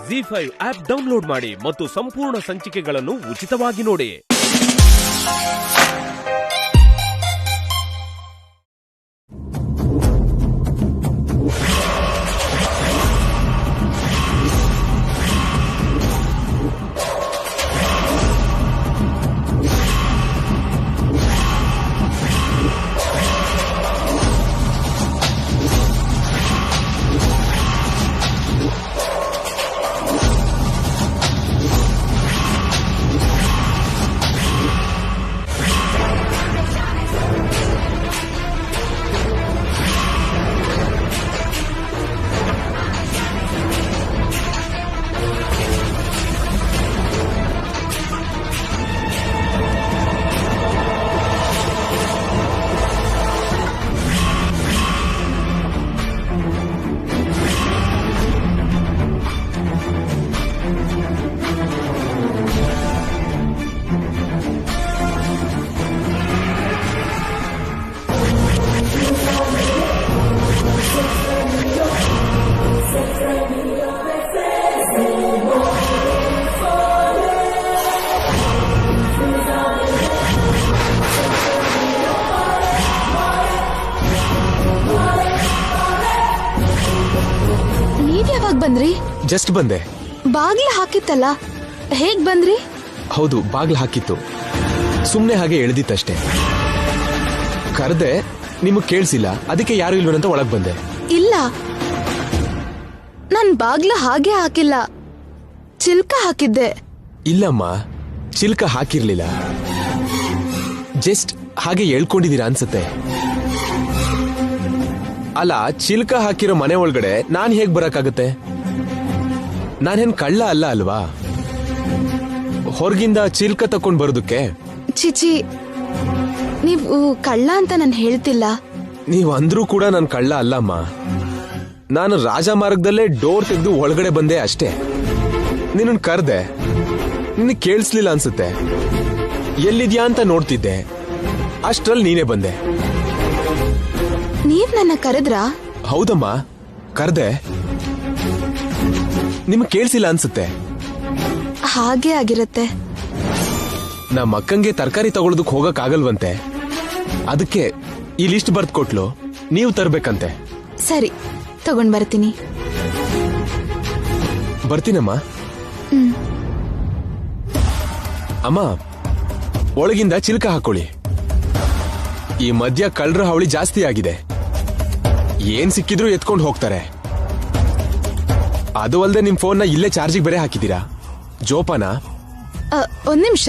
ZEE5 app download ಮಾಡಿ ಮತ್ತು ಸಂಪೂರ್ಣ ಸಂಚಿಕೆಗಳನ್ನು ಉಚಿತವಾಗಿ ನೋಡಿ. ಬಂದ್ರಿ? ಜಸ್ಟ್ ಬಂದೆ. ಬಾಗ್ಲು ಹಾಕಿತ್ತಲ್ಲ, ಹೇಗ್ ಬಂದ್ರಿ? ಹೌದು, ಬಾಗ್ಲು ಹಾಕಿತ್ತು. ಸುಮ್ನೆ ಹಾಗೆ ಎಳೆದಿತ್ತಷ್ಟೇ. ಕರೆದೆ, ನಿಮಗ್ ಕೇಳಿಸಿಲ್ಲ, ಅದಕ್ಕೆ ಯಾರು ಇಲ್ವೇನಂತ ಒಳಗ್ ಬಂದೆ. ಇಲ್ಲ, ನನ್ ಬಾಗ್ಲು ಹಾಗೆ ಹಾಕಿಲ್ಲ, ಚಿಲ್ಕ ಹಾಕಿದ್ದೆ. ಇಲ್ಲಮ್ಮ, ಚಿಲ್ಕ ಹಾಕಿರ್ಲಿಲ್ಲ. ಜಸ್ಟ್ ಹಾಗೆ ಹೇಳ್ಕೊಂಡಿದೀರಾ ಅನ್ಸುತ್ತೆ. ಅಲ್ಲ, ಚಿಲ್ಕ ಹಾಕಿರೋ ಮನೆ ಒಳಗಡೆ ನಾನ್ ಹೇಗ್ ಬರಕ್ಕಾಗತ್ತೆ? ನಾನೇನ್ ಕಳ್ಳ ಅಲ್ಲ ಅಲ್ವಾ, ಹೊರಗಿಂದ ಚಿಲ್ಕ ತಕೊಂಡ್ ಬರೋದಕ್ಕೆ. ಚಿಚಿ, ನೀವು ಕಳ್ಳ ಅಂತ ನಾನು ಹೇಳ್ತಿಲ್ಲ. ನೀವ್ ಅಂದ್ರೂ ಕೂಡ ನಾನ್ ಕಳ್ಳ ಅಲ್ಲಮ್ಮ. ನಾನು ರಾಜಮಾರ್ಗದಲ್ಲೇ ಡೋರ್ ತೆಗೆದು ಒಳಗಡೆ ಬಂದೆ ಅಷ್ಟೇ. ನಿನ್ನ ಕರ್ದೆ, ನಿನ್ನ ಕೇಳಿಸ್ಲಿಲ್ಲ ಅನ್ಸುತ್ತೆ. ಎಲ್ಲಿದ್ಯಾ ಅಂತ ನೋಡ್ತಿದ್ದೆ, ಅಷ್ಟ್ರಲ್ಲಿ ನೀನೇ ಬಂದೆ. ನೀವ್ ನನ್ನ ಕರೆದ್ರಾ? ಹೌದಮ್ಮ, ಕರ್ದೆ. ನಿಮ್ಗೆ ಕೇಳಿಸಿಲ್ಲ ಅನ್ಸುತ್ತೆ. ಹಾಗೆ ಆಗಿರತ್ತೆ. ನಮ್ಮ ಅಕ್ಕಂಗೆ ತರಕಾರಿ ತಗೊಳ್ಳೋದಕ್ಕೆ ಹೋಗಕ್ ಆಗಲ್ವಂತೆ, ಅದಕ್ಕೆ ಈ ಲಿಸ್ಟ್ ಬರ್ದ್ ಕೊಟ್ಲು, ನೀವು ತರ್ಬೇಕಂತೆ. ಸರಿ, ತಗೊಂಡ್ ಬರ್ತೀನಿ. ಬರ್ತೀನಮ್ಮ. ಅಮ್ಮ, ಒಳಗಿಂದ ಚಿಲ್ಕ ಹಾಕೊಳ್ಳಿ. ಈ ಮಧ್ಯ ಕಳ್ರ ಹಾವಳಿ ಜಾಸ್ತಿ ಆಗಿದೆ. ಏನ್ ಸಿಕ್ಕಿದ್ರು ಎತ್ಕೊಂಡು ಹೋಗ್ತಾರೆ. ಅದು ಅಲ್ಲದೆ ನಿಮ್ ಫೋನ್ನ ಇಲ್ಲೇ ಚಾರ್ಜಿಗೆ ಬೇರೆ ಹಾಕಿದೀರಾ. ಜೋಪಾನ. ಒಂದ್ ನಿಮಿಷ.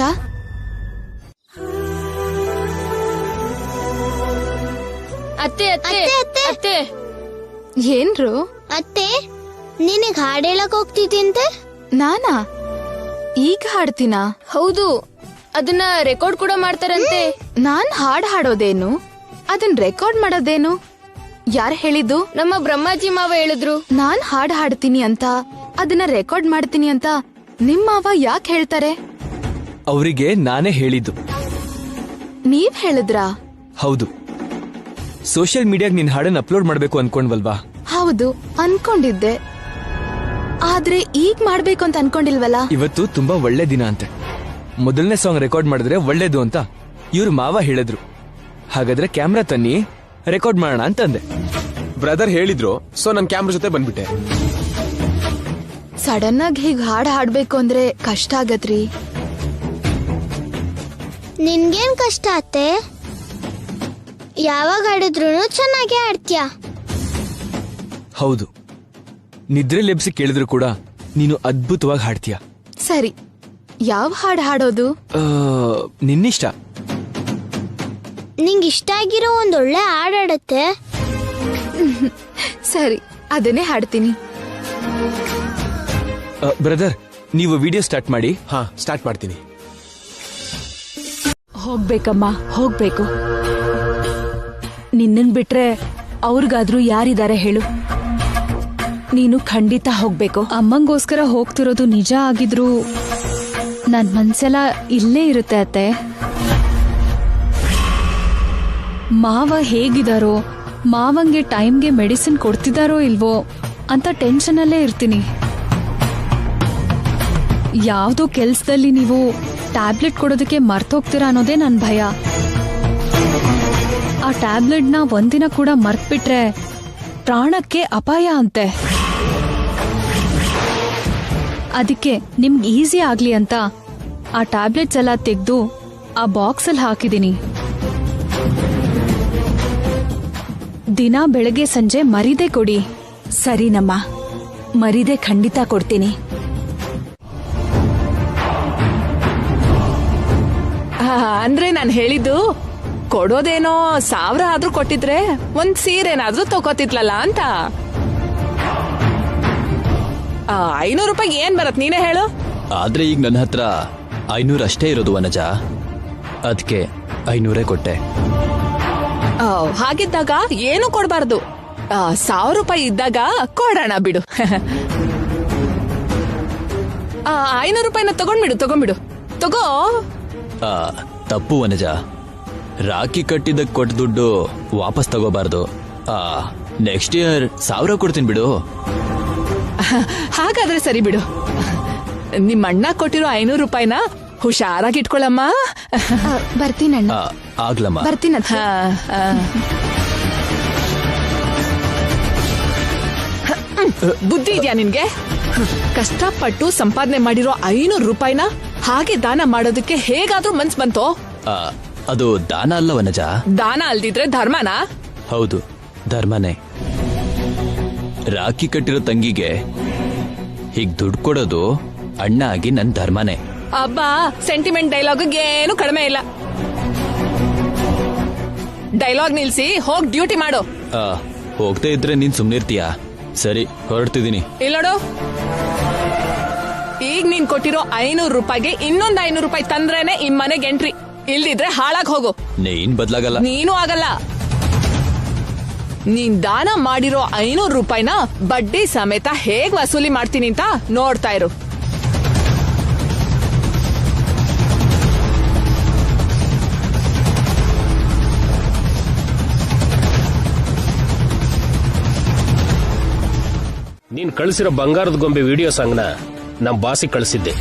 ಅತ್ತೆ ಅತ್ತೆ ಅತ್ತೆ. ಏನ್ರು? ಅತ್ತೆ, ನಿನಗ್ ಹಾಡ್ ಹೇಳಕ್ ಹೋಗ್ತಿದ್ದಂತೆ? ನಾನಾ? ಈಗ ಹಾಡ್ತೀನಾ? ಹೌದು, ಅದನ್ನ ರೆಕಾರ್ಡ್ ಕೂಡ ಮಾಡ್ತಾರಂತೆ. ನಾನ್ ಹಾಡ್ ಹಾಡೋದೇನು, ಅದನ್ ರೆಕಾರ್ಡ್ ಮಾಡೋದೇನು? ಯಾರು ಹೇಳಿದ್ದು? ನಮ್ಮ ಬ್ರಹ್ಮಾಜಿ ಮಾವ ಹೇಳಿದ್ರು. ನಾನ್ ಹಾಡ್ ಹಾಡ್ತೀನಿ ಅಂತ, ಅದನ್ನ ರೆಕಾರ್ಡ್ ಮಾಡ್ತೀನಿ ಅಂತ ನಿಮ್ ಮಾವ ಯಾಕೆ ಹೇಳ್ತಾರೆ? ಅವರಿಗೆ ನಾನೇ ಹೇಳಿದ್ದು. ನೀವ್ ಹೇಳಿದ್ರಾ? ಹೌದು, ಸೋಷಿಯಲ್ ಮೀಡಿಯಾಗ್ ನಿನ್ ಹಾಡನ್ನ ಅಪ್ಲೋಡ್ ಮಾಡ್ಬೇಕು ಅನ್ಕೊಂಡ್ವಲ್ವಾ? ಹೌದು, ಅನ್ಕೊಂಡಿದ್ದೆ. ಆದ್ರೆ ಈಗ ಮಾಡ್ಬೇಕು ಅಂತ ಅನ್ಕೊಂಡಿಲ್ವಲ್ಲ. ಇವತ್ತು ತುಂಬಾ ಒಳ್ಳೆ ದಿನ ಅಂತೆ. ಮೊದಲನೇ ಸಾಂಗ್ ರೆಕಾರ್ಡ್ ಮಾಡಿದ್ರೆ ಒಳ್ಳೇದು ಅಂತ ಇವ್ರ ಮಾವ ಹೇಳಿದ್ರು. ಹಾಗಾದ್ರೆ ಕ್ಯಾಮ್ರಾ ತನ್ನಿ, ರೆಕಾರ್ಡ್ ಮಾಡೋಣ ಅಂತಂದೆ. ಬ್ರದರ್ ಹೇಳಿದ್ರು, ಸೊ ನನ್ ಕ್ಯಾಮ್ರಾ ಜೊತೆ ಬಂದ್ಬಿಟ್ಟೆ. ಸಡನ್ ಆಗಿ ಹೀಗ್ ಹಾಡ್ ಹಾಡ್ಬೇಕು ಅಂದ್ರೆ ಕಷ್ಟ ಆಗತ್ರಿ. ನಿನ್ಗೇನ್ ಕಷ್ಟ ಅತ್ತೆ? ಯಾವಾಗ ಹಾಡಿದ್ರು ಚೆನ್ನಾಗಿ ಹಾಡ್ತೀಯ. ಹೌದು, ನಿದ್ರೆ ಲೆಬ್ಸಿ ಕೇಳಿದ್ರು ಕೂಡ ನೀನು ಅದ್ಭುತವಾಗಿ ಹಾಡ್ತೀಯ. ಸರಿ, ಯಾವ ಹಾಡ್ ಹಾಡೋದು? ನಿನ್ನಿಷ್ಟ. ನಿಂಗ್ ಇಷ್ಟ ಆಗಿರೋ ಒಂದೊಳ್ಳೆ ಹಾಡಾಡತ್ತೆ. ಸರಿ, ಅದನ್ನೇ ಹಾಡ್ತೀನಿ. ಬ್ರದರ್, ನೀವು ವಿಡಿಯೋ ಸ್ಟಾರ್ಟ್ ಮಾಡಿ. ಹಾ, ಸ್ಟಾರ್ಟ್ ಮಾಡ್ತೀನಿ. ಹೋಗ್ಬೇಕಮ್ಮ, ಹೋಗ್ಬೇಕು. ನಿನ್ನನ್ ಬಿಟ್ರೆ ಅವ್ರಿಗಾದ್ರೂ ಯಾರಿದ್ದಾರೆ ಹೇಳು? ನೀನು ಖಂಡಿತ ಹೋಗ್ಬೇಕು. ಅಮ್ಮಂಗೋಸ್ಕರ ಹೋಗ್ತಿರೋದು ನಿಜ ಆಗಿದ್ರು ನನ್ ಮನ್ಸೆಲ್ಲ ಇಲ್ಲೇ ಇರುತ್ತೆ ಅತ್ತೆ. ಮಾವ ಹೇಗಿದಾರೋ, ಮಾವಂಗೆ ಟೈಮ್ಗೆ ಮೆಡಿಸಿನ್ ಕೊಡ್ತಿದಾರೋ ಇಲ್ವೋ ಅಂತ ಟೆನ್ಷನ್ ಅಲ್ಲೇ ಇರ್ತೀನಿ. ಯಾವ್ದೋ ಕೆಲ್ಸದಲ್ಲಿ ನೀವು ಟ್ಯಾಬ್ಲೆಟ್ ಕೊಡೋದಕ್ಕೆ ಮರ್ತೋಗ್ತೀರಾ ಅನ್ನೋದೇ ನನ್ ಭಯ. ಆ ಟ್ಯಾಬ್ಲೆಟ್ನ ಒಂದಿನ ಕೂಡ ಮರ್ತ್ಬಿಟ್ರೆ ಪ್ರಾಣಕ್ಕೆ ಅಪಾಯ ಅಂತೆ. ಅದಕ್ಕೆ ನಿಮ್ಗೆ ಈಸಿ ಆಗ್ಲಿ ಅಂತ ಆ ಟ್ಯಾಬ್ಲೆಟ್ಸ್ ಎಲ್ಲ ತೆಗೆದು ಆ ಬಾಕ್ಸಲ್ಲಿ ಹಾಕಿದೀನಿ. ದಿನ ಬೆಳಗ್ಗೆ ಸಂಜೆ ಮರಿದೆ ಕೊಡಿ. ಸರಿನಮ್ಮ, ಮರಿದೆ ಖಂಡಿತ ಕೊಡ್ತೀನಿ. ಅಂದ್ರೆ ನಾನು ಹೇಳಿದ್ದು ಕೊಡೋದೇನೋ 1000 ಆದ್ರೂ ಕೊಟ್ಟಿದ್ರೆ ಒಂದ್ ಸೀರೆನಾದ್ರೂ ತಗೋತಿದ್ಲಲ್ಲ ಅಂತ. 500 ರೂಪಾಯಿ ಏನ್ ಬರತ್ ನೀನೇ ಹೇಳು. ಆದ್ರೆ ಈಗ ನನ್ನ ಹತ್ರ 500 ಅಷ್ಟೇ ಇರೋದು ವನಜ, ಅದಕ್ಕೆ 500 ಕೊಟ್ಟೆ. ಹಾಗಿದ್ದಾಗ ಏನು ಕೊಡ್ಬಾರ್ದು. 1000 ರೂಪಾಯಿ ಇದ್ದಾಗ ಕೊಡೋಣ ಬಿಡು. 500 ರೂಪಾಯಿನ ತಗೊಂಡ್ಬಿಡು ತಗೋ. ತಪ್ಪು ವನಜ, ರಾಖಿ ಕಟ್ಟಿದ್ದಕ್ಕೆ ಕೊಟ್ಟ ದುಡ್ಡು ವಾಪಸ್ ತಗೋಬಾರ್ದು. ನೆಕ್ಸ್ಟ್ ಇಯರ್ 1000 ಕೊಡ್ತೀನಿ ಬಿಡು. ಹಾಗಾದ್ರೆ ಸರಿ ಬಿಡು. ನಿಮ್ಮ ಅಣ್ಣ ಕೊಟ್ಟಿರೋ 500 ರೂಪಾಯಿನ ಹುಷಾರಾಗಿ ಇಟ್ಕೊಳಮ್ಮ. ಬರ್ತೀನಣ್ಣ. ಆಗ್ಲಮ್ಮ. ಬರ್ತೀನತ್ತ. ಬುದ್ಧಿ ಇದೆಯಾ ನಿನ್ಗೆ? ಕಷ್ಟಪಟ್ಟು ಸಂಪಾದನೆ ಮಾಡಿರೋ 500 ರೂಪಾಯಿನ ಹಾಗೆ ದಾನ ಮಾಡೋದಕ್ಕೆ ಹೇಗಾದ್ರೂ ಮನ್ಸ್ ಬಂತೋ? ಅದು ದಾನ ಅಲ್ಲ ವನಜ. ದಾನ ಅಲ್ದಿದ್ರೆ ಧರ್ಮನಾ? ಹೌದು, ಧರ್ಮನೇ. ರಾಖಿ ಕಟ್ಟಿರೋ ತಂಗಿಗೆ ಹೀಗ್ ದುಡ್ಡು ಕೊಡೋದು ಅಣ್ಣ ಆಗಿ ನನ್ ಧರ್ಮನೇ. ಅಬ್ಬಾ, ಸೆಂಟಿಮೆಂಟ್ ಡೈಲಾಗ್ ಏನು ಕಡಿಮೆ ಇಲ್ಲ. ಡೈಲಾಗ್ ನಿಲ್ಸಿ ಹೋಗ್ ಡ್ಯೂಟಿ ಮಾಡು. ಹೋಗ್ತಾ ಇದ್ರೆ ನೀನ್ ಸುಮ್ನಿರ್ತೀಯಾ? ಸರಿ, ಹೊರಡ್ತಿದ್ದೀನಿ. ಇಲ್ಲೋಡು, ಈಗ ನೀನ್ ಕೊಟ್ಟಿರೋ 500 ರೂಪಾಯಿಗೆ ಇನ್ನೊಂದ್ 500 ರೂಪಾಯಿ ತಂದ್ರೇನೆ ಈ ಮನೆಗೆ ಎಂಟ್ರಿ. ಇಲ್ದಿದ್ರೆ ಹಾಳಾಗ್ ಹೋಗು. ನೀನ್ ಬದ್ಲಾಗಲ್ಲ. ನೀನು ಆಗಲ್ಲ. ನೀನ್ ದಾನ ಮಾಡಿರೋ 500 ರೂಪಾಯಿನ ಬಡ್ಡಿ ಸಮೇತ ಹೇಗ್ ವಸೂಲಿ ಮಾಡ್ತೀನಿ ಅಂತ ನೋಡ್ತಾ ಇರು. ನೀನ್ ಕಳಿಸಿರೋ ಬಂಗಾರದ ಗೊಂಬೆ ವಿಡಿಯೋ ಸಾಂಗ್ನ ನಮ್ ಬಾಸಿಗೆ ಕಳಿಸಿದ್ದೆ.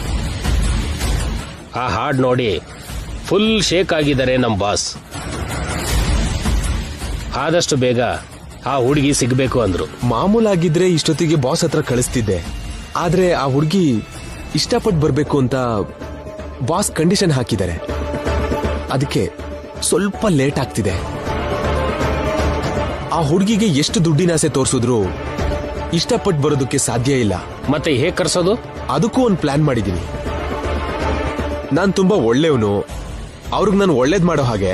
ಆ ಹಾಡ್ ನೋಡಿ ಫುಲ್ ಶೇಕ್ ಆಗಿದ್ದಾರೆ ನಮ್ ಬಾಸ್. ಆದಷ್ಟು ಬೇಗ ಆ ಹುಡುಗಿ ಸಿಗ್ಬೇಕು ಅಂದ್ರು. ಮಾಮೂಲಾಗಿದ್ರೆ ಇಷ್ಟೊತ್ತಿಗೆ ಬಾಸ್ ಹತ್ರ ಕಳಿಸ್ತಿದ್ದೆ. ಆದ್ರೆ ಆ ಹುಡುಗಿ ಇಷ್ಟಪಟ್ಟು ಬರ್ಬೇಕು ಅಂತ ಬಾಸ್ ಕಂಡೀಷನ್ ಹಾಕಿದ್ದಾರೆ. ಅದಕ್ಕೆ ಸ್ವಲ್ಪ ಲೇಟ್ ಆಗ್ತಿದೆ. ಆ ಹುಡುಗಿಗೆ ಎಷ್ಟು ದುಡ್ಡಿನಾಸೆ ತೋರಿಸಿದ್ರು ಇಷ್ಟಪಟ್ಟು ಬರೋದಕ್ಕೆ ಸಾಧ್ಯ ಇಲ್ಲ. ಮತ್ತೆ ಹೇಗ್ ಕರ್ಸೋದು? ಅದಕ್ಕೂ ಒಂದು ಪ್ಲಾನ್ ಮಾಡಿದೀನಿ. ನಾನ್ ತುಂಬಾ ಒಳ್ಳೆಯವನು, ಅವ್ರಿಗೆ ನಾನು ಒಳ್ಳೇದ್ ಮಾಡೋ ಹಾಗೆ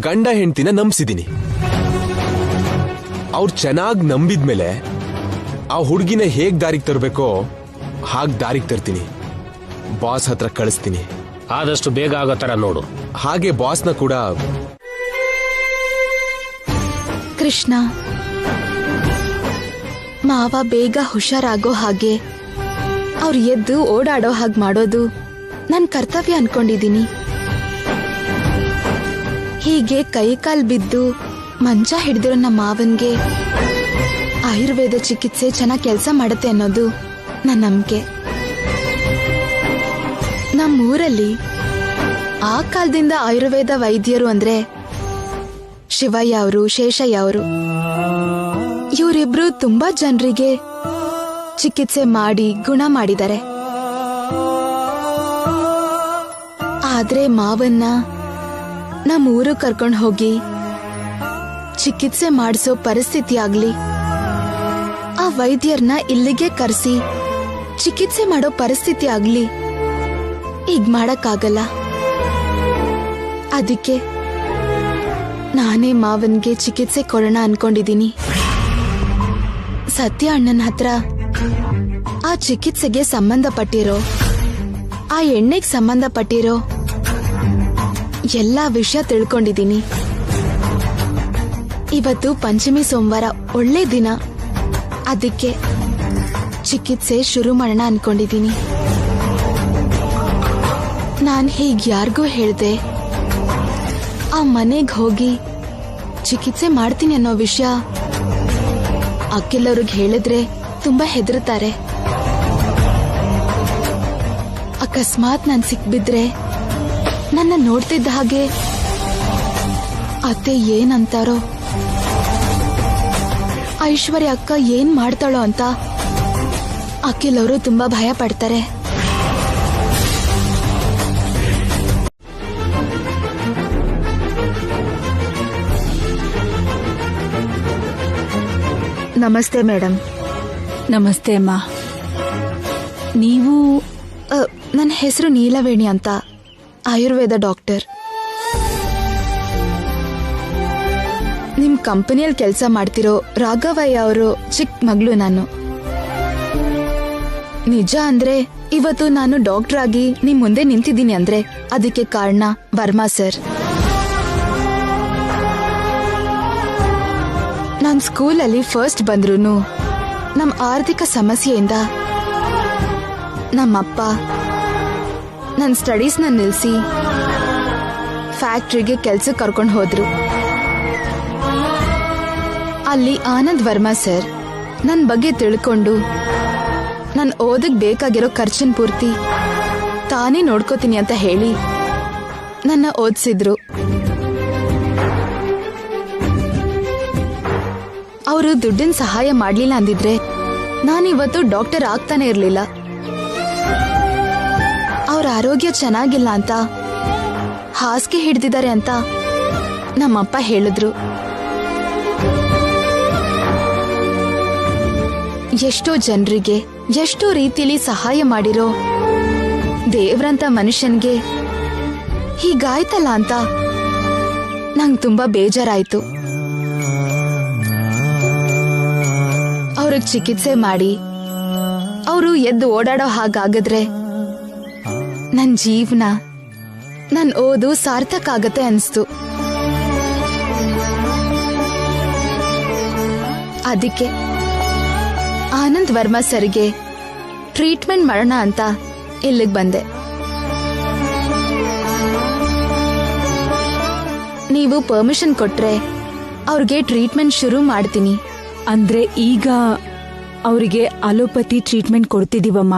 ಗಂಡ ಹೆಂಡ್ತಿನ ನಂಬಿಸಿದೀನಿ. ಅವ್ರು ಚೆನ್ನಾಗಿ ನಂಬಿದ್ಮೇಲೆ ಆ ಹುಡುಗಿನ ಹೇಗ್ ದಾರಿಗೆ ತರಬೇಕೋ ಹಾಗ್ ದಾರಿಗೆ ತರ್ತೀನಿ. ಬಾಸ್ ಹತ್ರ ಕಳಿಸ್ತೀನಿ. ಆದಷ್ಟು ಬೇಗ ಆಗೋ ತರ ನೋಡು. ಹಾಗೆ ಬಾಸ್ನ ಕೂಡ. ಕೃಷ್ಣ, ಮಾವ ಬೇಗ ಹುಷಾರಾಗೋ ಹಾಗೆ ಅವ್ರು ಎದ್ದು ಓಡಾಡೋ ಹಾಗೆ ಮಾಡೋದು ನನ್ ಕರ್ತವ್ಯ ಅನ್ಕೊಂಡಿದೀನಿ. ಹೀಗೆ ಕೈ ಕಾಲ್ ಬಿದ್ದು ಮಂಚ ಹಿಡಿದಿರೋ ನಮ್ಮ ಮಾವನ್ಗೆ ಆಯುರ್ವೇದ ಚಿಕಿತ್ಸೆ ಚೆನ್ನಾಗಿ ಕೆಲಸ ಮಾಡುತ್ತೆ ಅನ್ನೋದು ನನ್ನ ನಂಬಿಕೆ. ನಮ್ಮೂರಲ್ಲಿ ಆ ಕಾಲದಿಂದ ಆಯುರ್ವೇದ ವೈದ್ಯರು ಅಂದ್ರೆ ಶಿವಯ್ಯ ಅವರು, ಶೇಷಯ್ಯ ಅವರು. ಇವರಿಬ್ರು ತುಂಬಾ ಜನರಿಗೆ ಚಿಕಿತ್ಸೆ ಮಾಡಿ ಗುಣ ಮಾಡಿದ್ದಾರೆ. ಆದ್ರೆ ಮಾವನ್ನ ನಮ್ಮ ಊರು ಕರ್ಕೊಂಡು ಹೋಗಿ ಚಿಕಿತ್ಸೆ ಮಾಡಿಸೋ ಪರಿಸ್ಥಿತಿ ಆಗ್ಲಿ, ಆ ವೈದ್ಯರನ್ನ ಇಲ್ಲಿಗೆ ಕರೆಸಿ ಚಿಕಿತ್ಸೆ ಮಾಡೋ ಪರಿಸ್ಥಿತಿ ಆಗ್ಲಿ ಈಗ ಮಾಡಕ್ಕಾಗಲ್ಲ. ಅದಕ್ಕೆ ನಾನೇ ಮಾವನ್ಗೆ ಚಿಕಿತ್ಸೆ ಕೊಡೋಣ ಅನ್ಕೊಂಡಿದೀನಿ. ಸತ್ಯ ಅಣ್ಣನ ಹತ್ರ ಆ ಚಿಕಿತ್ಸೆಗೆ ಸಂಬಂಧಪಟ್ಟಿರೋ, ಆ ಎಣ್ಣೆಗೆ ಸಂಬಂಧಪಟ್ಟಿರೋ ಎಲ್ಲಾ ವಿಷಯ ತಿಳ್ಕೊಂಡಿದೀನಿ. ಇವತ್ತು ಪಂಚಮಿ ಸೋಮವಾರ, ಒಳ್ಳೆ ದಿನ. ಅದಕ್ಕೆ ಚಿಕಿತ್ಸೆ ಶುರು ಮಾಡೋಣ ಅನ್ಕೊಂಡಿದೀನಿ. ನಾನ್ ಹೀಗ್ ಯಾರಿಗೂ ಹೇಳ್ದೆ ಆ ಮನೆಗ್ ಹೋಗಿ ಚಿಕಿತ್ಸೆ ಮಾಡ್ತೀನಿ ಅನ್ನೋ ವಿಷಯ ಅಕ್ಕೆಲ್ಲವ್ರಿಗೆ ಹೇಳಿದ್ರೆ ತುಂಬಾ ಹೆದರ್ತಾರೆ. ಅಕಸ್ಮಾತ್ ನಾನ್ ಸಿಕ್ಬಿದ್ರೆ ನನ್ನ ನೋಡ್ತಿದ್ದ ಹಾಗೆ ಅತ್ತೆ ಏನಂತಾರೋ, ಐಶ್ವರ್ಯ ಅಕ್ಕ ಏನ್ ಮಾಡ್ತಾಳೋ ಅಂತ ಅಖಿಲ್ ಅವರು ತುಂಬಾ ಭಯ ಪಡ್ತಾರೆ. ನಮಸ್ತೆ ಮೇಡಮ್. ನಮಸ್ತೆ ಅಮ್ಮ. ನೀವು ನನ್ನ ಹೆಸರು ನೀಲವೇಣಿ ಅಂತ, ಆಯುರ್ವೇದ ಡಾಕ್ಟರ್. ನಿಮ್ ಕಂಪನಿಯಲ್ಲಿ ಕೆಲಸ ಮಾಡ್ತಿರೋ ರಾಘವಯ್ಯ ಅವರು ಚಿಕ್ಕ ಮಗಳು ನಾನು. ನಿಜ ಅಂದ್ರೆ ಇವತ್ತು ನಾನು ಡಾಕ್ಟರ್ ಆಗಿ ನಿಮ್ ಮುಂದೆ ನಿಂತಿದ್ದೀನಿ ಅಂದ್ರೆ ಅದಕ್ಕೆ ಕಾರಣ ವರ್ಮಾ ಸರ್. ನಾನ್ ಸ್ಕೂಲಲ್ಲಿ ಫಸ್ಟ್ ಬಂದ್ರೂನು ನಮ್ ಆರ್ಥಿಕ ಸಮಸ್ಯೆಯಿಂದ ನಮ್ಮಪ್ಪ ನನ್ನ ಸ್ಟಡೀಸ್ನ ನಿಲ್ಲಿಸಿ ಫ್ಯಾಕ್ಟ್ರಿಗೆ ಕೆಲ್ಸಕ್ಕೆ ಕರ್ಕೊಂಡು ಹೋದ್ರು. ಅಲ್ಲಿ ಆನಂದ್ ವರ್ಮಾ ಸರ್ ನನ್ನ ಬಗ್ಗೆ ತಿಳ್ಕೊಂಡು ನನ್ ಓದಕ್ ಬೇಕಾಗಿರೋ ಖರ್ಚಿನ ಪೂರ್ತಿ ತಾನೇ ನೋಡ್ಕೋತೀನಿ ಅಂತ ಹೇಳಿ ನನ್ನ ಓದಿಸಿದ್ರು. ಅವರು ದುಡ್ಡಿನ ಸಹಾಯ ಮಾಡ್ಲಿಲ್ಲ ಅಂದಿದ್ರೆ ನಾನಿವತ್ತು ಡಾಕ್ಟರ್ ಆಗ್ತಾನೆ ಇರ್ಲಿಲ್ಲ. ಅವ್ರ ಆರೋಗ್ಯ ಚೆನ್ನಾಗಿಲ್ಲ ಅಂತ ಹಾಸಿಗೆ ಹಿಡ್ದಿದ್ದಾರೆ ಅಂತ ನಮ್ಮಪ್ಪ ಹೇಳಿದ್ರು. ಎಷ್ಟೋ ಜನರಿಗೆ ಎಷ್ಟೋ ರೀತಿಯಲ್ಲಿ ಸಹಾಯ ಮಾಡಿರೋ ದೇವ್ರಂತ ಮನುಷ್ಯನ್ಗೆ ಹೀಗಾಯ್ತಲ್ಲ ಅಂತ ನಂಗೆ ತುಂಬಾ ಬೇಜಾರಾಯ್ತು. ಅವ್ರಿಗೆ ಚಿಕಿತ್ಸೆ ಮಾಡಿ ಅವರು ಎದ್ದು ಓಡಾಡೋ ಹಾಗಾಗಿದ್ರೆ ನನ್ ಜೀವನ, ನನ್ ಓದು ಸಾರ್ಥಕ ಆಗತ್ತೆ ಅನ್ಸ್ತು. ಅದಕ್ಕೆ ಆನಂದ್ ವರ್ಮಾ ಸರ್ಗೆ ಟ್ರೀಟ್ಮೆಂಟ್ ಮಾಡೋಣ ಅಂತ ಇಲ್ಲಿಗೆ ಬಂದೆ. ನೀವು ಪರ್ಮಿಷನ್ ಕೊಟ್ರೆ ಅವ್ರಿಗೆ ಟ್ರೀಟ್ಮೆಂಟ್ ಶುರು ಮಾಡ್ತೀನಿ. ಅಂದ್ರೆ ಈಗ ಅವರಿಗೆ ಅಲೋಪತಿ ಟ್ರೀಟ್ಮೆಂಟ್ ಕೊಡ್ತಿದೀವಮ್ಮ.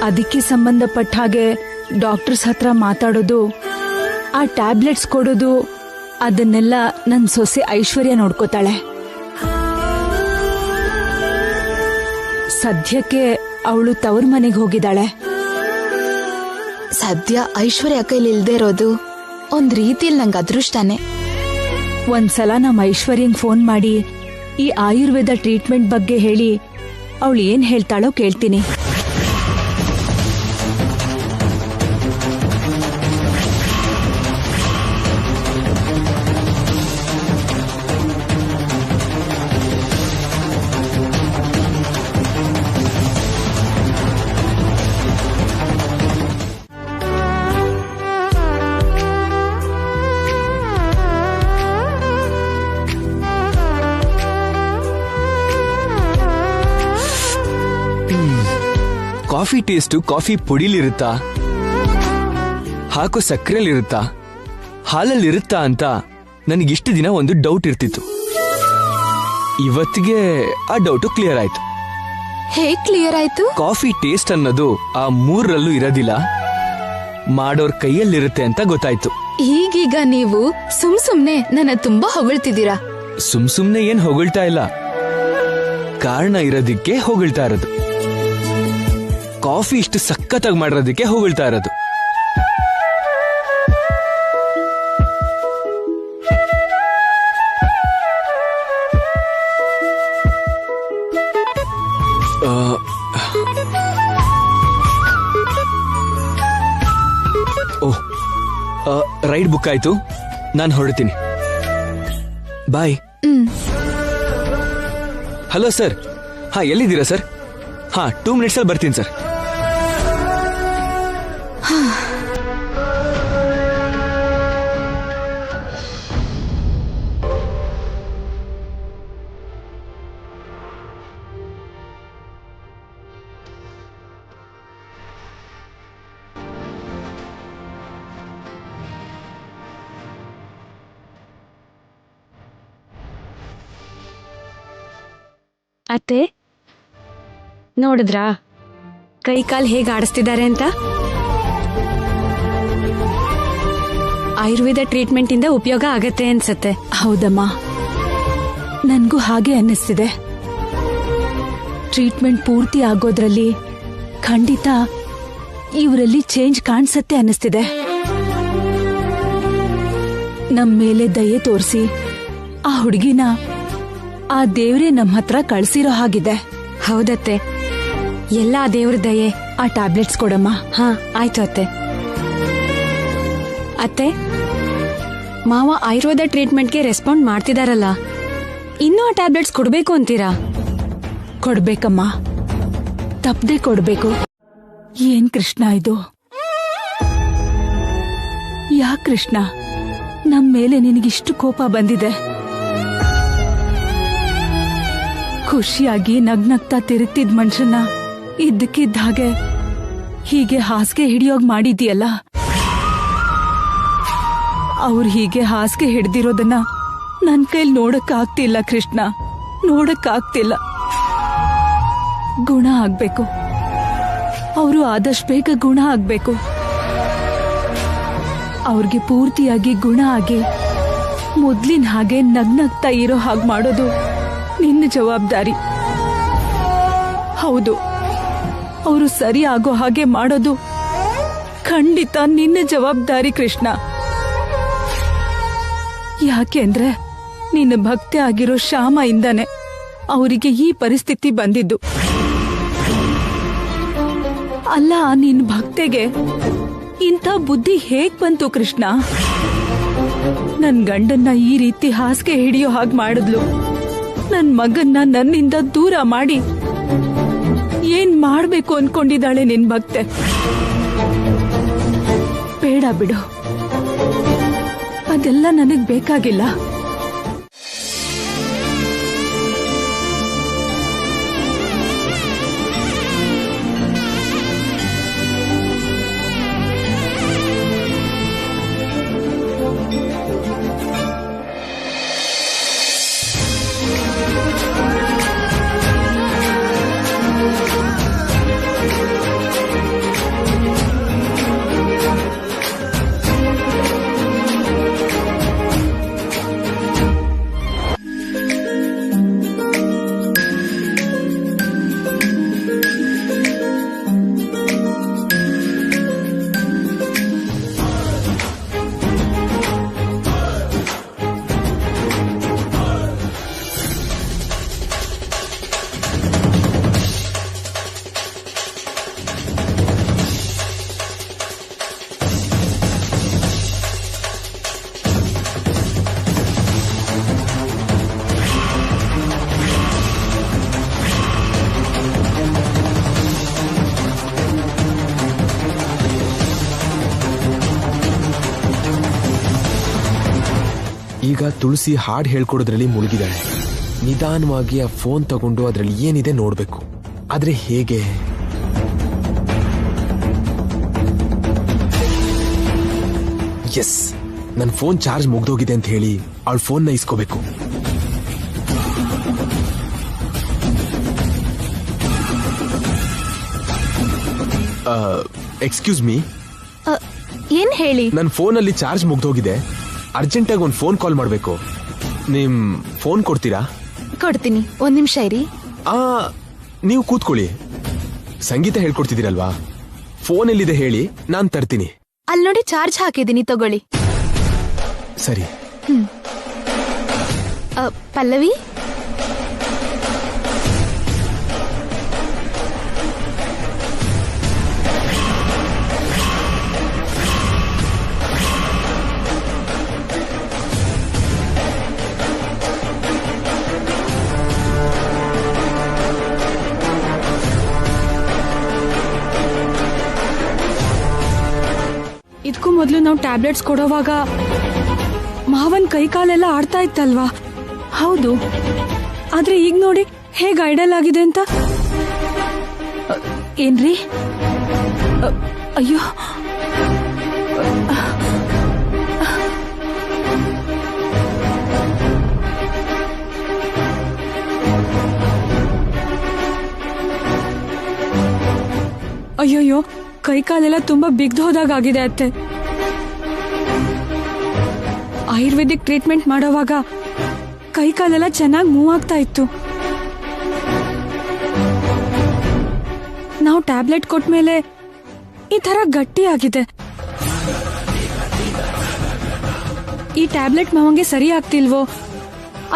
ಅದಕ್ಕೆ ಸಂಬಂಧಪಟ್ಟ ಹಾಗೆ ಡಾಕ್ಟರ್ಸ್ ಹತ್ರ ಮಾತಾಡೋದು, ಆ ಟ್ಯಾಬ್ಲೆಟ್ಸ್ ಕೊಡೋದು, ಅದನ್ನೆಲ್ಲ ನನ್ನ ಸೊಸೆ ಐಶ್ವರ್ಯ ನೋಡ್ಕೋತಾಳೆ. ಸದ್ಯಕ್ಕೆ ಅವಳು ತವ್ರ ಮನೆಗೆ ಹೋಗಿದ್ದಾಳೆ. ಸದ್ಯ ಐಶ್ವರ್ಯ ಕೈಲಿ ಇಲ್ದೇ ಇರೋದು ಒಂದ್ ರೀತಿಯಲ್ಲಿ ನಂಗೆ ಅದೃಷ್ಟನೇ. ಒಂದ್ಸಲ ನಮ್ಮ ಐಶ್ವರ್ಯಂಗ್ ಫೋನ್ ಮಾಡಿ ಈ ಆಯುರ್ವೇದ ಟ್ರೀಟ್ಮೆಂಟ್ ಬಗ್ಗೆ ಹೇಳಿ ಅವಳು ಏನ್ ಹೇಳ್ತಾಳೋ ಕೇಳ್ತೀನಿ. ಕಾಫಿ ಟೇಸ್ಟು ಕಾಫಿ ಪುಡಿಲಿರುತ್ತಾ, ಹಾಕೋ ಸಕ್ಕರೆಲಿರುತ್ತಾ, ಹಾಲಲ್ಲಿರುತ್ತಾ ಅಂತ ನನಗಿಷ್ಟು ದಿನ ಒಂದು ಡೌಟ್ ಇರ್ತಿತ್ತು. ಇವತ್ತಿಗೆ ಆ ಡೌಟು ಕ್ಲಿಯರ್ ಆಯ್ತು. ಹೇಗ್ ಕ್ಲಿಯರ್ ಆಯ್ತು? ಕಾಫಿ ಟೇಸ್ಟ್ ಅನ್ನೋದು ಆ ಮೂರರಲ್ಲೂ ಇರೋದಿಲ್ಲ, ಮಾಡೋರ್ ಕೈಯಲ್ಲಿರುತ್ತೆ ಅಂತ ಗೊತ್ತಾಯ್ತು. ಈಗೀಗ ನೀವು ಸುಮ್ನೆ ನನ್ನ ತುಂಬಾ ಹೊಗಳ್ತಿದ್ದೀರಾ. ಸುಮ್ನೆ ಏನ್ ಹೊಗಳ್ತಾ ಇಲ್ಲ, ಕಾರಣ ಇರೋದಿಕ್ಕೆ ಹೊಗಳ್ತಾ ಇರೋದು. ಕಾಫಿ ಇಷ್ಟು ಸಖತ್ತಾಗಿ ಮಾಡಿರೋದಕ್ಕೆ ಹೊಗಳ್ತಾ ಇರೋದು. ರೈಡ್ ಬುಕ್ ಆಯ್ತು, ನಾನು ಹೊರಡ್ತೀನಿ. ಬಾಯ್. Hello sir. ಹಾ, ಎಲ್ಲಿದ್ದೀರಾ ಸರ್? ಹಾ, 2 minutes ಅಲ್ಲಿ ಬರ್ತೀನಿ ಸರ್. ಅತ್ತೆ ನೋಡಿದ್ರಾ, ಕೈ ಕಾಲ್ ಹೇಗೆ ಆಡಿಸ್ತಿದ್ದಾರೆ ಅಂತ. ಆಯುರ್ವೇದ ಟ್ರೀಟ್ಮೆಂಟ್ ಇಂದ ಉಪಯೋಗ ಆಗತ್ತೆ ಅನ್ಸತ್ತೆ. ಹೌದಮ್ಮ, ನನ್ಗೂ ಹಾಗೆ ಅನ್ನಿಸ್ತಿದೆ. ಟ್ರೀಟ್ಮೆಂಟ್ ಪೂರ್ತಿ ಆಗೋದ್ರಲ್ಲಿ ಖಂಡಿತ ಇವರಲ್ಲಿ ಚೇಂಜ್ ಕಾಣಿಸತ್ತೆ ಅನ್ನಿಸ್ತಿದೆ. ನಮ್ ಮೇಲೆ ದಯೆ ತೋರಿಸಿ ಆ ಹುಡುಗಿನ ಆ ದೇವ್ರೇ ನಮ್ ಹತ್ರ ಕಳ್ಸಿರೋ ಹಾಗಿದೆ. ಹೌದತ್ತೆ, ಎಲ್ಲ ದೇವ್ರ ದಯೆ. ಆ ಟ್ಯಾಬ್ಲೆಟ್ಸ್ ಕೊಡಮ್ಮ. ಹಾ ಆಯ್ತು ಅತ್ತೆ. ಅತ್ತೆ, ಮಾವ ಆಯುರ್ವೇದ ಟ್ರೀಟ್ಮೆಂಟ್ಗೆ ರೆಸ್ಪಾಂಡ್ ಮಾಡ್ತಿದಾರಲ್ಲ, ಇನ್ನೂ ಆ ಟ್ಯಾಬ್ಲೆಟ್ಸ್ ಕೊಡ್ಬೇಕು ಅಂತೀರಾ? ಕೊಡ್ಬೇಕಮ್ಮ, ತಪ್ಪದೆ ಕೊಡ್ಬೇಕು. ಏನ್ ಕೃಷ್ಣ ಇದು? ಯಾಕ್ ಕೃಷ್ಣ ನಮ್ ಮೇಲೆ ನಿನಗಿಷ್ಟು ಕೋಪ ಬಂದಿದೆ? ಖುಷಿಯಾಗಿ ನಗ್ನಗ್ತಾ ತಿರುಗ್ತಿದ್ ಮನುಷ್ಯನ ಇದ್ದಕ್ಕಿದ್ದ ಹಾಗೆ ಹೀಗೆ ಹಾಸಿಗೆ ಹಿಡಿಯೋಗ್ ಮಾಡಿದ್ಯಲ್ಲ. ಅವ್ರು ಹೀಗೆ ಹಾಸಿಗೆ ಹಿಡ್ದಿರೋದನ್ನ ನನ್ ಕೈಲಿ ನೋಡಕ್ಕಾಗ್ತಿಲ್ಲ ಕೃಷ್ಣ, ನೋಡಕ್ಕಾಗ್ತಿಲ್ಲ. ಗುಣ ಆಗ್ಬೇಕು, ಅವರು ಆದಷ್ಟು ಬೇಗ ಗುಣ ಆಗ್ಬೇಕು. ಅವ್ರಿಗೆ ಪೂರ್ತಿಯಾಗಿ ಗುಣ ಆಗಿ ಮೊದ್ಲಿನ ಹಾಗೆ ನಗ್ನಗ್ತಾ ಇರೋ ಹಾಗೆ ಮಾಡೋದು ನಿನ್ನ ಜವಾಬ್ದಾರಿ. ಹೌದು, ಅವರು ಸರಿ ಆಗೋ ಹಾಗೆ ಮಾಡೋದು ಖಂಡಿತ ನಿನ್ನ ಜವಾಬ್ದಾರಿ ಕೃಷ್ಣ. ಯಾಕೆಂದ್ರೆ ನಿನ್ನ ಭಕ್ತಿ ಆಗಿರೋ ಶ್ಯಾಮ ಇಂದಾನೆ ಅವರಿಗೆ ಈ ಪರಿಸ್ಥಿತಿ ಬಂದಿದ್ದು. ಅಲ್ಲ, ನಿನ್ ಭಕ್ತೆಗೆ ಇಂಥ ಬುದ್ಧಿ ಹೇಗ್ ಬಂತು ಕೃಷ್ಣ? ನನ್ ಗಂಡನ್ನ ಈ ರೀತಿ ಹಾಸಿಗೆ ಹಿಡಿಯೋ ಹಾಗೆ ಮಾಡಿದ್ಲು. ನನ್ ಮಗನ್ನ ನನ್ನಿಂದ ದೂರ ಮಾಡಿ ಏನ್ ಮಾಡ್ಬೇಕು ಅನ್ಕೊಂಡಿದ್ದಾಳೆ ನಿನ್ ಭಕ್ತೆ? ಬೇಡ ಬಿಡು, ಅದೆಲ್ಲ ನನಗ್ ಬೇಕಾಗಿಲ್ಲ. ಈಗ ತುಳಸಿ ಹಾಡ್ ಹೇಳ್ಕೊಡೋದ್ರಲ್ಲಿ ಮುಳುಗಿದಾಳೆ. ನಿಧಾನವಾಗಿ ಆ ಫೋನ್ ತಗೊಂಡು ಅದ್ರಲ್ಲಿ ಏನಿದೆ ನೋಡ್ಬೇಕು. ಆದ್ರೆ ಹೇಗೆ? ಎಸ್, ನನ್ನ ಫೋನ್ ಚಾರ್ಜ್ ಮುಗ್ದೋಗಿದೆ ಅಂತ ಹೇಳಿ ಅವಳ ಫೋನ್ನ ಇಸ್ಕೋಬೇಕು. ಎಕ್ಸ್ಕ್ಯೂಸ್ ಮೀ, ಏನ್ ಹೇಳಿ? ನನ್ನ ಫೋನಲ್ಲಿ ಚಾರ್ಜ್ ಮುಗ್ದೋಗಿದೆ. ಅರ್ಜೆಂಟಾಗಿ ಒಂದು ಫೋನ್ ಕಾಲ್ ಮಾಡಬೇಕು. ನಿಮ್ ಫೋನ್ ಕೊಡ್ತೀರಾ? ಕೊಡ್ತೀನಿ, ಒಂದ್ ನಿಮಿಷ ಇರಿ. ನೀವು ಕೂತ್ಕೊಳ್ಳಿ. ಸಂಗೀತ ಹೇಳ್ಕೊಡ್ತಿದ್ದೀರಲ್ವಾ? ಫೋನ್ ಎಲ್ಲಿದೆ ಹೇಳಿ, ನಾನ್ ತರ್ತೀನಿ. ಅಲ್ಲಿ ನೋಡಿ, ಚಾರ್ಜ್ ಹಾಕಿದ್ದೀನಿ, ತಗೊಳ್ಳಿ. ಸರಿ. ಪಲ್ಲವಿ, ಇದಕ್ಕೂ ಮೊದಲು ನಾವು ಟ್ಯಾಬ್ಲೆಟ್ಸ್ ಕೊಡೋವಾಗ ಮಾವನ್ ಕೈ ಕಾಲೆಲ್ಲ ಆಡ್ತಾ ಇತ್ತಲ್ವಾ? ಹೌದು, ಆದ್ರೆ ಈಗ ನೋಡಿ ಹೇಗೆ ಐಡಲ್ ಆಗಿದೆ ಅಂತ. ಏನ್ರಿ? ಅಯ್ಯೋ, ಅಯ್ಯೋಯ್ಯೋ ಕೈ ಕಾಲೆಲ್ಲ ತುಂಬಾ ಬಿಗ್ದು ಹೋದಾಗಿದೆ ಅತ್ತೆ. ಆಯುರ್ವೇದಿಕ್ ಟ್ರೀಟ್ಮೆಂಟ್ ಮಾಡೋವಾಗ ಕೈ ಕಾಲೆಲ್ಲ ಚೆನ್ನಾಗಿ ಮೂವ್ ಆಗ್ತಾ ಇತ್ತು. ನಾವು ಟ್ಯಾಬ್ಲೆಟ್ ಕೊಟ್ಮೇಲೆ ಈ ತರ ಗಟ್ಟಿ ಆಗಿದೆ. ಈ ಟ್ಯಾಬ್ಲೆಟ್ ಮಾವಂಗೆ ಸರಿ ಆಗ್ತಿಲ್ವೋ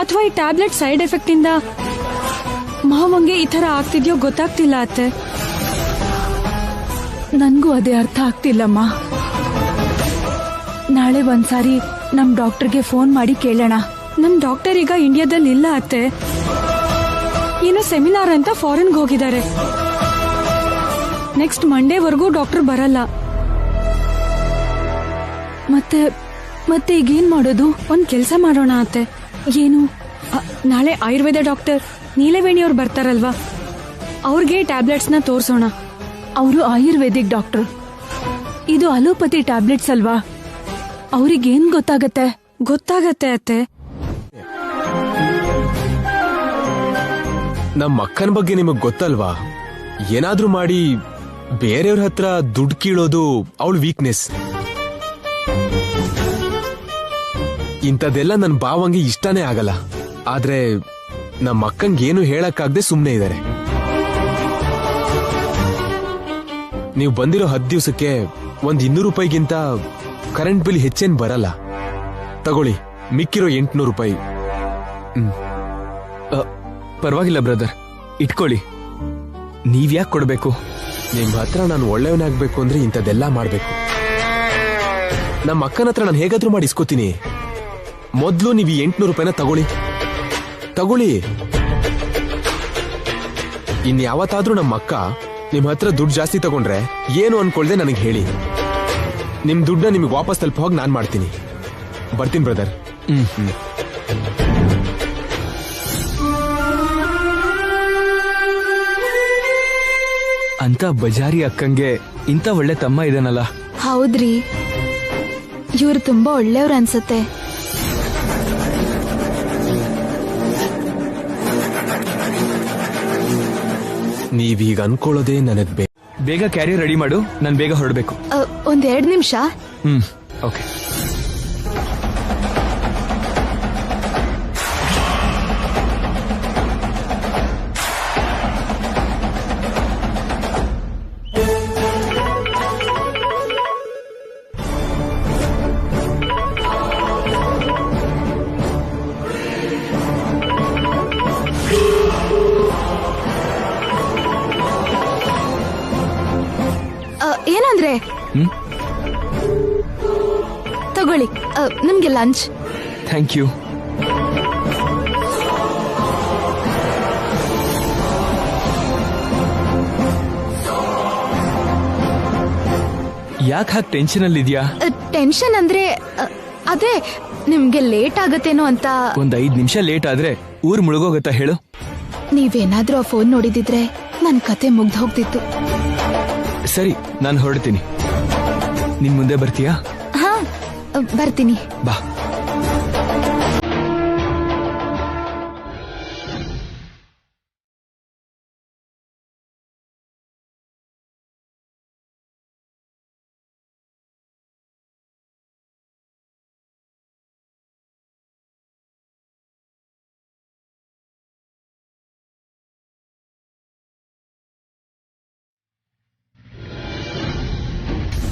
ಅಥವಾ ಈ ಟ್ಯಾಬ್ಲೆಟ್ ಸೈಡ್ ಎಫೆಕ್ಟ್ ಇಂದ ಮಾವಂಗೆ ಈ ತರ ಆಗ್ತಿದ್ಯೋ ಗೊತ್ತಾಗ್ತಿಲ್ಲ ಅತ್ತೆ. ನನ್ಗೂ ಅದೇ ಅರ್ಥ ಆಗ್ತಿಲ್ಲಮ್ಮ. ನಾಳೆ ಒಂದ್ಸಾರಿ ನಮ್ ಡಾಕ್ಟರ್ಗೆ ಫೋನ್ ಮಾಡಿ ಕೇಳೋಣ. ನಮ್ ಡಾಕ್ಟರ್ ಈಗ ಇಂಡಿಯಾದಲ್ಲಿ ಇಲ್ಲ ಅತ್ತೆ, ಏನೋ ಸೆಮಿನಾರ್ ಅಂತ ಫಾರಿನ್ಗೆ ಹೋಗಿದ್ದಾರೆ. ನೆಕ್ಸ್ಟ್ ಮಂಡೇವರೆಗೂ ಡಾಕ್ಟರ್ ಬರಲ್ಲ. ಮತ್ತೆ ಈಗೇನ್ ಮಾಡೋದು? ಒಂದ್ ಕೆಲ್ಸ ಮಾಡೋಣ ಅತ್ತೆ. ಏನು? ನಾಳೆ ಆಯುರ್ವೇದ ಡಾಕ್ಟರ್ ನೀಲವೇಣಿ ಅವ್ರು ಬರ್ತಾರಲ್ವಾ, ಅವ್ರಿಗೆ ಟ್ಯಾಬ್ಲೆಟ್ಸ್ ನ ತೋರ್ಸೋಣ. ಅವರು ಆಯುರ್ವೇದಿಕ್ ಡಾಕ್ಟರ್, ಇದು ಅಲೋಪತಿ ಟ್ಯಾಬ್ಲೆಟ್ಸ್ ಅಲ್ವಾ, ಅವ್ರಿಗೇನ್ ಗೊತ್ತಾಗತ್ತೆ? ಗೊತ್ತಾಗತ್ತೆ ಅತ್ತೆ. ನಮ್ಮ ಅಕ್ಕನ ಬಗ್ಗೆ ನಿಮಗ್ ಗೊತ್ತಲ್ವಾ? ಏನಾದ್ರೂ ಮಾಡಿ ಬೇರೆಯವ್ರ ಹತ್ರ ದುಡ್ಡು ಕೀಳೋದು ಅವಳ ವೀಕ್ನೆಸ್. ಇಂಥದ್ದೆಲ್ಲ ನನ್ನ ಭಾವಂಗೆ ಇಷ್ಟನೇ ಆಗಲ್ಲ. ಆದ್ರೆ ನಮ್ಮ ಅಕ್ಕಂಗೆ ಏನು ಹೇಳಕ್ಕಾಗದೆ ಸುಮ್ಮನೆ ಇದ್ದಾರೆ. ನೀವು ಬಂದಿರೋ 10 ದಿವಸಕ್ಕೆ ಒಂದ್ 200 ರೂಪಾಯಿಗಿಂತ ಕರೆಂಟ್ ಬಿಲ್ ಹೆಚ್ಚೇನ್ ಬರಲ್ಲ. ತಗೊಳ್ಳಿ, ಮಿಕ್ಕಿರೋ 800 ರೂಪಾಯಿ. ಪರವಾಗಿಲ್ಲ ಬ್ರದರ್, ಇಟ್ಕೊಳ್ಳಿ. ನೀವ್ಯಾಕೆ ಕೊಡ್ಬೇಕು? ನಿಮ್ ಹತ್ರ ನಾನು ಒಳ್ಳೆಯವನಾಗ್ಬೇಕು ಅಂದ್ರೆ ಇಂಥದ್ದೆಲ್ಲ ಮಾಡ್ಬೇಕು. ನಮ್ಮ ಅಕ್ಕನ ಹತ್ರ ನಾನು ಹೇಗಾದ್ರೂ ಮಾಡಿ ಇಸ್ಕೋತೀನಿ. ಮೊದ್ಲು ನೀವು 800 ರೂಪಾಯಿನ ತಗೊಳ್ಳಿ. ಇನ್ಯಾವತ್ತಾದ್ರೂ ನಮ್ಮ ಅಕ್ಕ ನಿಮ್ ಹತ್ರ ದುಡ್ಡು ಜಾಸ್ತಿ ತಗೊಂಡ್ರೆ ಏನು ಅನ್ಕೊಳ್ದೆ ನನಗೆ ಹೇಳಿ. ನಿಮ್ ದುಡ್ಡನ್ನ ನಿಮಗೆ ವಾಪಸ್ ತಲುಪ ಹೋಗಿ ನಾನ್ ಮಾಡ್ತೀನಿ. ಬರ್ತೀನಿ ಬ್ರದರ್. ಅಂತ ಬಜಾರಿ ಅಕ್ಕಂಗೆ ಇಂಥ ಒಳ್ಳೆ ತಮ್ಮ ಇದಾನಲ್ಲ. ಹೌದ್ರಿ, ಇವ್ರು ತುಂಬಾ ಒಳ್ಳೆಯವ್ರು ಅನ್ಸತ್ತೆ. ನೀವೀಗ ಅನ್ಕೊಳ್ಳೋದೇ ನನಗ್ ಬೇಗ ಕ್ಯಾರಿಯರ್ ರೆಡಿ ಮಾಡು, ನಾನು ಬೇಗ ಹೊರಡ್ಬೇಕು. ಒಂದ್ 2 ನಿಮಿಷ. ಓಕೆ. ಏನಂದ್ರೆ? ತಗೊಳ್ಳಿ, ನಿಮ್ಗೆ ಲಂಚ್. Thank you. ಯಾಕೆ ಹಾಗೆ ಟೆನ್ಷನ್ ಅಲ್ಲಿ ಇದೆಯಾ? ಟೆನ್ಷನ್ ಅಂದ್ರೆ ಅದೇ ನಿಮ್ಗೆ ಲೇಟ್ ಆಗತ್ತೇನೋ ಅಂತ. ಒಂದ್ 5 ನಿಮಿಷ ಲೇಟ್ ಆದ್ರೆ ಊರ್ ಮುಳುಗೋಗತ್ತಾ ಹೇಳು? ನೀವೇನಾದ್ರೂ ಆ ಫೋನ್ ನೋಡಿದಿದ್ರೆ ನನ್ ಕತೆ ಮುಗ್ದು ಹೋಗ್ತಿತ್ತು. ಸರಿ, ನಾನು ಹೊರಡ್ತೀನಿ. ನಿನ್ ಮುಂದೆ ಬರ್ತೀಯಾ? ಹಾ, ಬರ್ತೀನಿ. ಬಾ.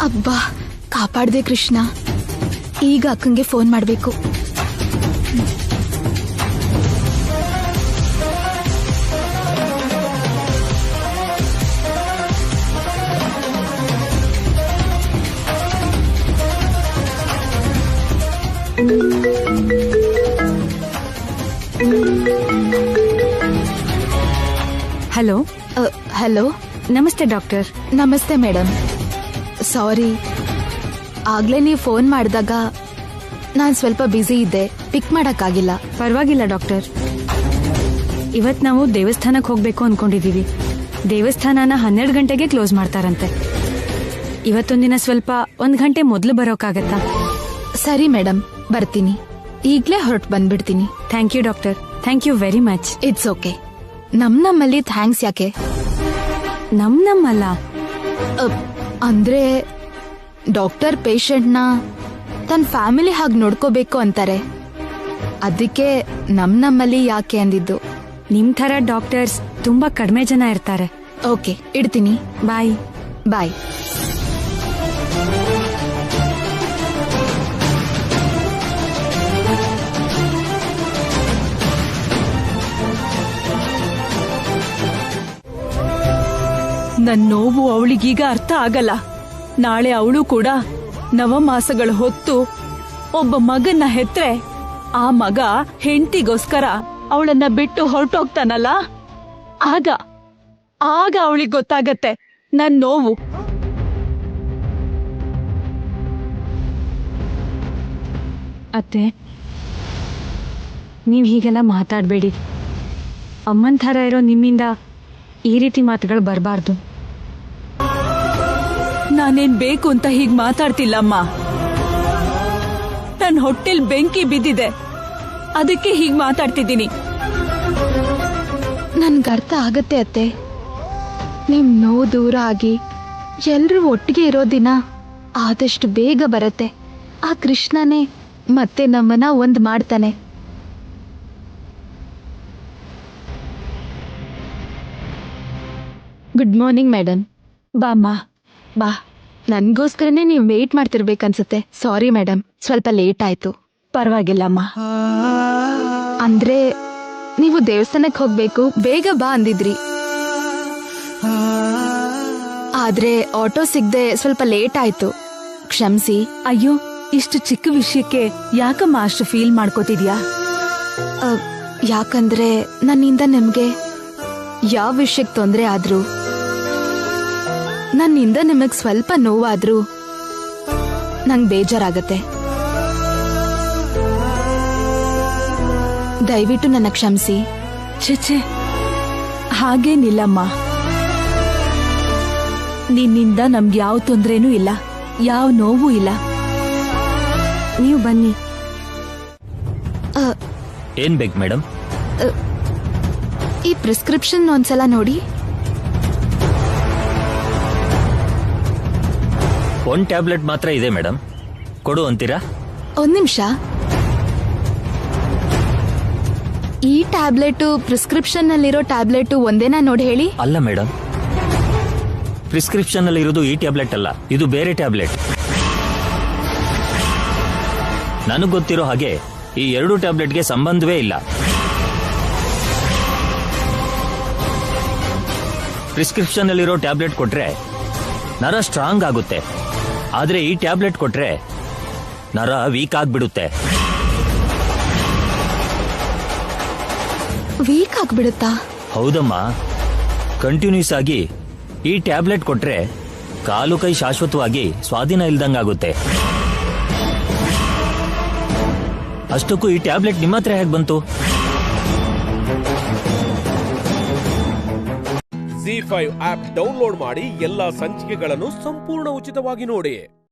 ಅಬ್ಬಾ, ಕಾಪಾಡ್ದೆ ಕೃಷ್ಣ. ಈಗ ಅಕ್ಕಂಗೆ ಫೋನ್ ಮಾಡ್ಬೇಕು. ಹಲೋ. ಹಲೋ. ನಮಸ್ತೆ ಡಾಕ್ಟರ್. ನಮಸ್ತೆ ಮೇಡಮ್. ಸಾರಿ, ಆಗ್ಲೇ ನೀವು ಫೋನ್ ಮಾಡಿದಾಗ ನಾನ್ ಸ್ವಲ್ಪ ಬ್ಯುಸಿ ಇದ್ದೆ, ಪಿಕ್ ಮಾಡಕ್ಕಾಗಿಲ್ಲ. ಪರವಾಗಿಲ್ಲ ಡಾಕ್ಟರ್. ಇವತ್ ನಾವು ದೇವಸ್ಥಾನಕ್ಕೆ ಹೋಗ್ಬೇಕು ಅನ್ಕೊಂಡಿದೀವಿ. ದೇವಸ್ಥಾನನ 12 ಗಂಟೆಗೆ ಕ್ಲೋಸ್ ಮಾಡ್ತಾರಂತೆ. ಇವತ್ತೊಂದಿನ ಸ್ವಲ್ಪ 1 ಗಂಟೆ ಮೊದಲು ಬರೋಕ್ಕಾಗತ್ತಾ? ಸರಿ ಮೇಡಮ್, ಬರ್ತೀನಿ. ಈಗ್ಲೇ ಹೊರಟು ಬಂದ್ಬಿಡ್ತೀನಿ. Thank you doctor. Thank you very much. It's okay. ನಮ್ಮಲ್ಲಿ ಥ್ಯಾಂಕ್ಸ್ ಯಾಕೆ? ನಮ್ಮಲ್ಲ, ಅಂದ್ರೆ ಡಾಕ್ಟರ್ ಪೇಷಂಟ್ನ ತನ್ನ ಫ್ಯಾಮಿಲಿ ಹಾಗೆ ನೋಡ್ಕೋಬೇಕು ಅಂತಾರೆ. ಅದಕ್ಕೆ ನಮ್ಮಲ್ಲಿ ಯಾಕೆ ಅಂದಿದ್ದು. ನಿಮ್ ಥರ ಡಾಕ್ಟರ್ಸ್ ತುಂಬಾ ಕಡಿಮೆ ಜನ ಇರ್ತಾರೆ. ಓಕೆ, ಇಡ್ತೀನಿ. ಬಾಯ್. ಬಾಯ್. ನನ್ ನೋವು ಅವಳಿಗೀಗ ಅರ್ಥ ಆಗಲ್ಲ. ನಾಳೆ ಅವಳು ಕೂಡ ನವಮಾಸಗಳ ಹೊತ್ತು ಒಬ್ಬ ಮಗನ್ನ ಹೆತ್ರೆ ಆ ಮಗ ಹೆಂಡತಿಗೋಸ್ಕರ ಅವಳನ್ನ ಬಿಟ್ಟು ಹೊರಟೋಗ್ತಾನಲ್ಲ, ಆಗ ಅವಳಿಗೆ ಗೊತ್ತಾಗತ್ತೆ ನನ್ ನೋವು. ಅತ್ತೆ, ನೀವ್ ಹೀಗೆಲ್ಲ ಮಾತಾಡ್ಬೇಡಿ. ಅಮ್ಮನ್ ಥರ ಇರೋ ನಿಮ್ಮಿಂದ ಈ ರೀತಿ ಮಾತುಗಳು ಬರಬಾರ್ದು. ನಾನೇನ್ ಬೇಕು ಅಂತ ಹೀಗ್ ಮಾತಾಡ್ತಿಲ್ಲಮ್ಮ. ನನ್ ಹೊಟ್ಟೆಲ್ ಬೆಂಕಿ ಬಿದ್ದಿದೆ, ಅದಕ್ಕೆ ಹೀಗ್ ಮಾತಾಡ್ತಿದ್ದೀನಿ. ನನ್ಗರ್ಥ ಆಗತ್ತೆ ಅತ್ತೆ. ನಿಮ್ ನೋವು ದೂರ ಆಗಿ ಎಲ್ರೂ ಒಟ್ಟಿಗೆ ಇರೋ ದಿನ ಆದಷ್ಟು ಬೇಗ ಬರತ್ತೆ. ಆ ಕೃಷ್ಣನೇ ಮತ್ತೆ ನಮ್ಮನ್ನ ಒಂದ್ ಮಾಡ್ತಾನೆ. Good morning madam. ಬಾಮ್ಮ. ಬಾ. ನನ್ಗೋಸ್ಕರನೇ ನೀವು ವೇಟ್ ಮಾಡ್ತಿರ್ಬೇಕನ್ಸುತ್ತೆ. ಸಾರಿ ಮೇಡಮ್, ಸ್ವಲ್ಪ ಲೇಟ್ ಆಯ್ತು. ಪರವಾಗಿಲ್ಲಮ್ಮ. ಅಂದ್ರೆ ನೀವು ದೇವಸ್ಥಾನಕ್ಕೆ ಹೋಗ್ಬೇಕು, ಬೇಗ ಬಾ ಅಂದಿದ್ರಿ. ಆದ್ರೆ ಆಟೋ ಸಿಗದೆ ಸ್ವಲ್ಪ ಲೇಟ್ ಆಯ್ತು, ಕ್ಷಮಿಸಿ. ಅಯ್ಯೋ, ಇಷ್ಟು ಚಿಕ್ಕ ವಿಷಯಕ್ಕೆ ಯಾಕಮ್ಮ ಅಷ್ಟು ಫೀಲ್ ಮಾಡ್ಕೋತಿದ್ಯಾ? ಯಾಕಂದ್ರೆ ನನ್ನಿಂದ ನಿಮ್ಗೆ ಯಾವ ವಿಷಯಕ್ಕೆ ತೊಂದರೆ ಆದ್ರೂ, ನನ್ನಿಂದ ನಿಮಗ್ ಸ್ವಲ್ಪ ನೋವಾದ್ರೂ ನಂಗ್ ಬೇಜಾರಾಗತ್ತೆ. ದಯವಿಟ್ಟು ನನ್ನ ಕ್ಷಮಿಸಿ. ಛೆ, ಹಾಗೇನಿಲ್ಲಮ್ಮ. ನಿನ್ನಿಂದ ನಮ್ಗೆ ಯಾವ ತೊಂದ್ರೆನೂ ಇಲ್ಲ, ಯಾವ ನೋವು ಇಲ್ಲ. ನೀವು ಬನ್ನಿ. ಏನ್ ಬೇಕು ಮೇಡಮ್? ಈ ಪ್ರಿಸ್ಕ್ರಿಪ್ಷನ್ ಒಂದ್ಸಲ ನೋಡಿ. ಒಂದ್ ಟ್ಯಾಬ್ಲೆಟ್ ಮಾತ್ರ ಇದೆ ಮೇಡಮ್, ಕೊಡು ಅಂತೀರಾ? ಒಂದ್ ನಿಮಿಷ. ಈ ಟ್ಯಾಬ್ಲೆಟ್ ಪ್ರಿಸ್ಕ್ರಿಪ್ಷನ್ ನಲ್ಲಿರೋ ಟ್ಯಾಬ್ಲೆಟ್ ಒಂದೇನಾ ನೋಡಿ ಹೇಳಿ. ಅಲ್ಲ ಮೇಡಮ್, ಪ್ರಿಸ್ಕ್ರಿಪ್ಷನ್ ಅಲ್ಲಿ ಇರೋದು ಈ ಟ್ಯಾಬ್ಲೆಟ್ ಅಲ್ಲ, ಇದು ಬೇರೆ ಟ್ಯಾಬ್ಲೆಟ್. ನನಗ್ ಗೊತ್ತಿರೋ ಹಾಗೆ ಈ ಎರಡು ಟ್ಯಾಬ್ಲೆಟ್ಗೆ ಸಂಬಂಧವೇ ಇಲ್ಲ. ಪ್ರಿಸ್ಕ್ರಿಪ್ಷನ್ ಅಲ್ಲಿರೋ ಟ್ಯಾಬ್ಲೆಟ್ ಕೊಟ್ರೆ ನರ ಸ್ಟ್ರಾಂಗ್ ಆಗುತ್ತೆ, ಆದ್ರೆ ಈ ಟ್ಯಾಬ್ಲೆಟ್ ಕೊಟ್ರೆ ನರ ವೀಕ್ ಆಗ್ಬಿಡುತ್ತೆ. ವೀಕ್ ಆಗ್ಬಿಡುತ್ತಾ? ಹೌದಮ್ಮ, ಕಂಟಿನ್ಯೂಸ್ ಆಗಿ ಈ ಟ್ಯಾಬ್ಲೆಟ್ ಕೊಟ್ರೆ ಕಾಲು ಕೈ ಶಾಶ್ವತವಾಗಿ ಸ್ವಾಧೀನ ಇಲ್ದಂಗಾಗುತ್ತೆ. ಅಷ್ಟಕ್ಕೂ ಈ ಟ್ಯಾಬ್ಲೆಟ್ ನಿಮ್ಮ ಹತ್ರ ಹೇಗೆ ಬಂತು? Z5 ಆಪ್ ಡೌನ್ಲೋಡ್ ಮಾಡಿ ಎಲ್ಲಾ ಸಂಚಿಕೆಗಳನ್ನು ಸಂಪೂರ್ಣ ಉಚಿತವಾಗಿ ನೋಡಿ.